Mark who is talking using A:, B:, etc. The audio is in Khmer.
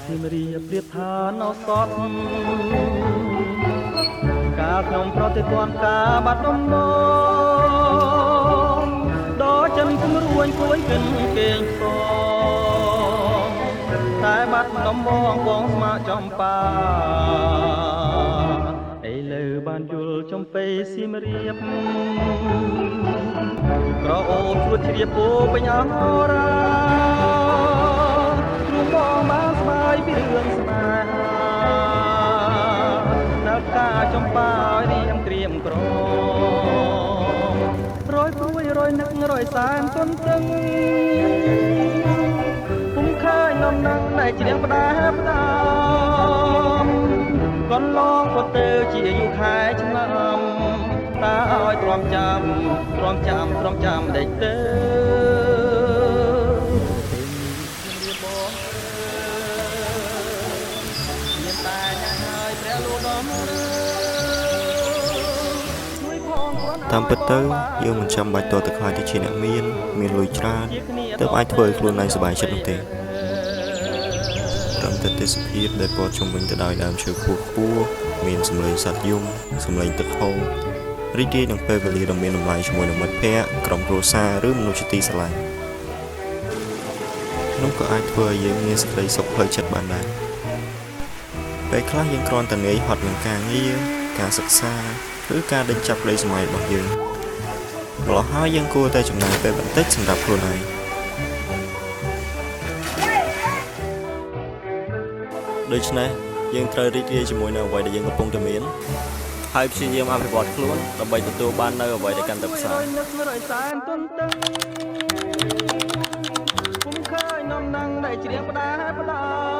A: សៀមរាបប្រៀបថានៅសតការខ្ញុំប្រតិទណ្ឌការបាត់ដំបងដល់ចិនគំរួញគួយគិនគេងផ្សងតែបាត់ដំបងបងស្មាចំបាឥឡូវបានយល់ចំពេសៀមរាបក្រអូបស្រួតជ្រាបពោពេញអរាបងបានស្បាយពីរឿងស្នេហានៅការចំបារៀងត្រៀមក្ររយព្រួយរយនឹករយសែនទន្ទឹងពុំឃើញនំនឹងតែច្រៀងផ្ដែផ្ដាំកន្លងក៏ទៅជាយូរខែឆ្នាំតើឲ្យទ្រាំចាំដេចទៅ
B: តាមពិតទៅយើងមិនចាំបាច់តទៅខ្លាចទៅជាអ្នកមានលុយច្រើនទើបអាចធ្វើឲ្យខ្លួនឯងសប្បាយចិត្តនោះទេត្រឹមតែទេសភាពដែលព័ទ្ធជុំវិញទៅដោយដើមឈើខ្ពស់មានសម្លេងសត្វយំសម្លេងទឹកហូររីករាយនឹងពេលវេលាដ៏មានតម្លៃជាមួយនឹងមិត្តភ័ក្តិក្រុមគ្រួសារឬមនុស្សជាទីស្រឡាញ់នោះក៏អាចធ្វើឲ្យយើងមានសេចក្តីសុខផ្លូវចិត្តបានដែរពេលខ្លះយើងគ្រាន់តែងាយហត់នឹងការងារការសិក្សាឬការដេញចាប់ក្តីសម័យរបស់យើងម្ល៉េះហើយយើងគួរតែចំណាយពេលបន្តិចសម្រាប់ខ្លួនឯងដូច្នេះយើងត្រូវរីករាយជាមួយនៅអ្វីដែលយើងកំពុងតែមានហើយព្យាយាមអភិវឌ្ឍខ្លួនដើម្បីទទួលបាននៅអ្វីដែលកាន់តែប្រសើរ
A: ពុំឃើញនំនឹងតែច្រៀងផ្ដែផ្ដា